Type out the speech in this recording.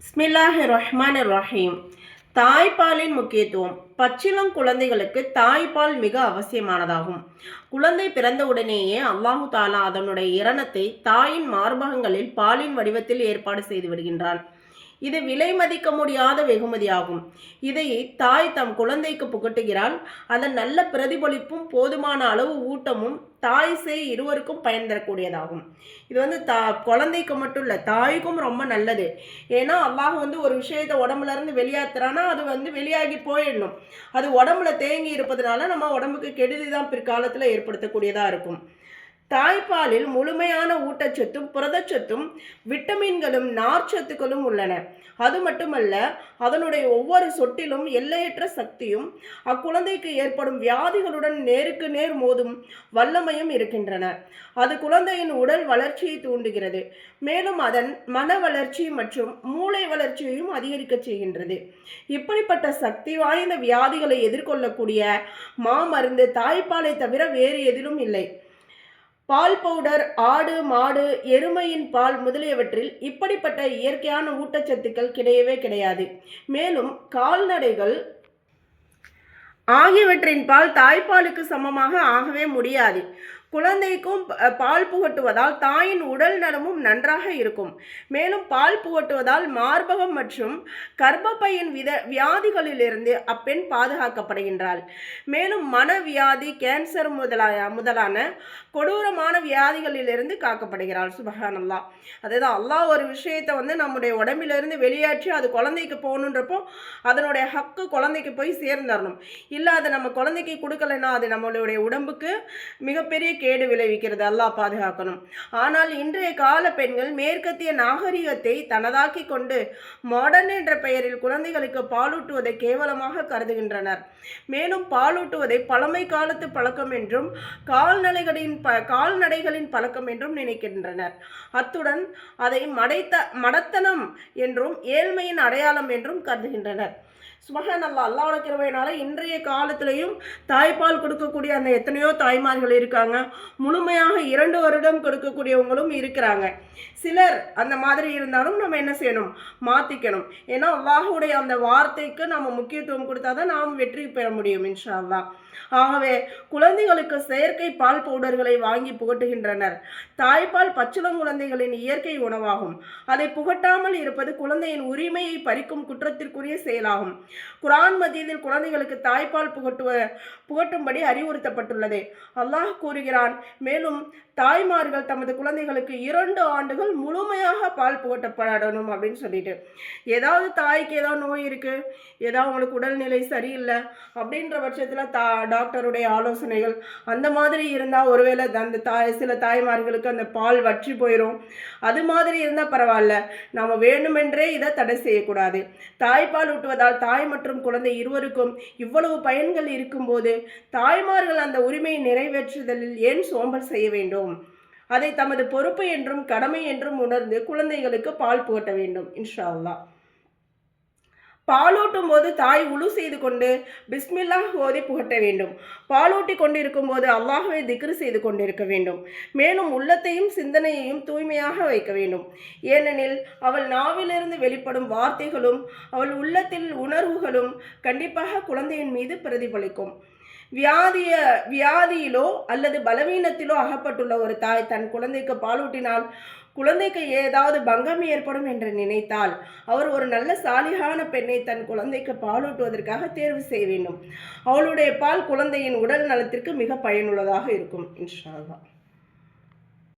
பிஸ்மில்லாஹிர் ரஹ்மானிர் ரஹீம். தாய்ப்பாலின் முக்கியத்துவம். பச்சிளம் குழந்தைகளுக்கு தாய்ப்பால் மிக அவசியமானதாகும். குழந்தை பிறந்தவுடனேயே அல்லாஹு தாலா அதனுடைய இரணத்தை தாயின் மார்பகங்களில் பாலின் வடிவத்தில் ஏற்பாடு செய்து விடுகின்றான். இது விலை மதிக்க முடியாத வெகுமதியாகும். இதை தாய் தம் குழந்தைக்கு புகட்டுகிறாள். அதன் நல்ல பிரதிபலிப்பும் போதுமான அளவு ஊட்டமும் தாய் சேய் இருவருக்கும் பயன் தரக்கூடியதாகும். இது குழந்தைக்கு மட்டும் இல்லை, தாய்க்கும் ரொம்ப நல்லது. ஏன்னா அல்லாஹ் ஒரு விஷயத்தை உடம்புல இருந்து வெளியாத்துறானா அது வெளியாகி போயிடணும். அது உடம்புல தேங்கி இருப்பதனால நம்ம உடம்புக்கு கெடுதி தான் பிற்காலத்தில் ஏற்படுத்தக்கூடியதாக இருக்கும். தாய்ப்பாலில் முழுமையான ஊட்டச்சத்தும் புரதச்சத்தும் விட்டமின்களும் நார்ச்சத்துக்களும் உள்ளன. அது மட்டுமல்ல, அதனுடைய ஒவ்வொரு சொட்டிலும் எல்லையற்ற சக்தியும் அக்குழந்தைக்கு ஏற்படும் வியாதிகளுடன் நேருக்கு நேர் மோதும் வல்லமையும் இருக்கின்றன. அது குழந்தையின் உடல் வளர்ச்சியை தூண்டுகிறது. மேலும் அதன் மன வளர்ச்சி மற்றும் மூளை வளர்ச்சியையும் அதிகரிக்க செய்கின்றது. இப்படிப்பட்ட சக்தி வாய்ந்த வியாதிகளை எதிர்கொள்ளக்கூடிய மாமருந்து தாய்ப்பாலை தவிர வேறு எதிலும் இல்லை. பால் பவுடர், ஆடு மாடு எருமையின் பால் முதலியவற்றில் இப்படிப்பட்ட இயற்கையான ஊட்டச்சத்துக்கள் கிடையவே கிடையாது. மேலும் கால்நடைகள் ஆகியவற்றின் பால் தாய்ப்பாலுக்கு சமமாக ஆகவே முடியாது. குழந்தைக்கும் பால் புகட்டுவதால் தாயின் உடல் நலமும் நன்றாக இருக்கும். மேலும் பால் புகட்டுவதால் மார்பகம் மற்றும் கர்ப்பப்பையின் வியாதிகளிலிருந்து அப்பெண் பாதுகாக்கப்படுகின்றாள். மேலும் மனவியாதி, கேன்சர் முதலான கொடூரமான வியாதிகளிலிருந்து காக்கப்படுகிறாள். சுபஹானல்லாஹ். அதுதான் அல்லாஹ் ஒரு விஷயத்தை நம்முடைய உடம்பிலிருந்து வெளியேற்றி அது குழந்தைக்கு போகணுன்றப்போ அதனுடைய ஹக்கு குழந்தைக்கு போய் சேர்ந்துடணும். இல்லை அதை நம்ம குழந்தைக்கு கொடுக்கலைன்னா அது நம்மளுடைய உடம்புக்கு மிகப்பெரிய கேடு விளைவிக்கிறது. அல்லாஹ் பாதுகாக்கணும். ஆனால் இன்றைய கால பெண்கள் மேற்கத்திய நாகரிகத்தை தனதாக்கி கொண்டு மாடர்ன் என்ற பெயரில் குழந்தைகளுக்கு பாலூட்டுவதை கேவலமாக கருதுகின்றனர். மேலும் பாலூட்டுவதை பழமை காலத்து பழக்கம் என்றும் கால்நடைகளின் பழக்கம் என்றும் நினைக்கின்றனர். அத்துடன் அதை மடத்தனம் என்றும் ஏழ்மையின் அடையாளம் என்றும் கருதுகின்றனர். சுபஹானல்லாஹ். அல்லாஹ்வோட கிருபையினால இன்றைய காலத்திலையும் தாய்ப்பால் கொடுக்கக்கூடிய அந்த எத்தனையோ தாய்மார்கள் இருக்காங்க. முழுமையாக 2 வருடம் கொடுக்கக்கூடியவங்களும் இருக்கிறாங்க. சிலர் அந்த மாதிரி இருந்தாலும் நம்ம என்ன செய்யணும்? மாற்றிக்கணும். ஏன்னா அல்லாஹ்வுடைய அந்த வார்த்தைக்கு நம்ம முக்கியத்துவம் கொடுத்தாதான் நாம் வெற்றி பெற முடியும் இன்ஷா அல்லாஹ். ஆகவே குழந்தைகளுக்கு செயற்கை பால் பவுடர்களை வாங்கி புகட்டுகின்றனர். தாய்ப்பால் பச்சிளங்குழந்தைகளின் இயற்கை உணவாகும். அதை புகட்டாமல் இருப்பது குழந்தையின் உரிமையை பறிக்கும் குற்றத்திற்குரிய செயலாகும். குர்ஆன் மஜீதில் குழந்தைகளுக்கு தாய்ப்பால் புகட்டும்படி அறிவுறுத்தப்பட்டுள்ளது. அல்லாஹ் கூறுகிறான், மேலும் தாய்மார்கள் தமது குழந்தைகளுக்கு 2 ஆண்டுகள் முழுமையாக பால் புகட்டப்படணும் அப்படின்னு சொல்லிட்டு. ஏதாவது தாய்க்கு ஏதாவது நோய் இருக்கு, ஏதாவது அவங்களுக்கு உடல்நிலை சரியில்லை அப்படின்ற பட்சத்தில் டாக்டருடைய ஆலோசனைகள் அந்த மாதிரி இருந்தால் ஒருவேளை அந்த சில தாய்மார்களுக்கு அந்த பால் வற்றி போயிடும். அது மாதிரி இருந்தால் பரவாயில்ல, நாம் வேண்டுமென்றே இதை தடை செய்யக்கூடாது. தாய்ப்பால் ஊட்டுவதால் தாய் மற்றும் குழந்தை இருவருக்கும் இவ்வளவு பயன்கள் இருக்கும்போது தாய்மார்கள் அந்த உரிமையை நிறைவேற்றுதலில் ஏன் சோம்பல் செய்ய வேண்டும்? அதை தமது பொறுப்பு என்றும் கடமை என்றும் உணர்ந்து குழந்தைகளுக்கு பால் புகட்ட வேண்டும் இன்ஷா அல்லாஹ். பாலூட்டும் போது தாய் உழு செய்து கொண்டு பிஸ்மில்லாஹ் ஓதி புகட்ட வேண்டும். பாலூட்டி கொண்டிருக்கும் போது அல்லாஹ்வை திக்ரு செய்து கொண்டிருக்க வேண்டும். மேலும் உள்ளத்தையும் சிந்தனையையும் தூய்மையாக வைக்க வேண்டும். ஏனெனில் அவள் நாவிலிருந்து வெளிப்படும் வார்த்தைகளும் அவள் உள்ளத்தில் உணர்வுகளும் கண்டிப்பாக குழந்தையின் மீது பிரதிபலிக்கும். வியாதியிலோ அல்லது பலவீனத்திலோ அகப்பட்டுள்ள ஒரு தாய் தன் குழந்தைக்கு பாலூட்டினால் குழந்தைக்கு ஏதாவது பங்கம் ஏற்படும் என்று நினைத்தால் அவர் ஒரு நல்ல சாலிகான பெண்ணை தன் குழந்தைக்கு பாலூட்டுவதற்காக தேர்வு செய்ய வேண்டும். அவளுடைய பால் குழந்தையின் உடல் நலத்திற்கு மிக பயனுள்ளதாக இருக்கும் இன்ஷா அல்லாஹ்.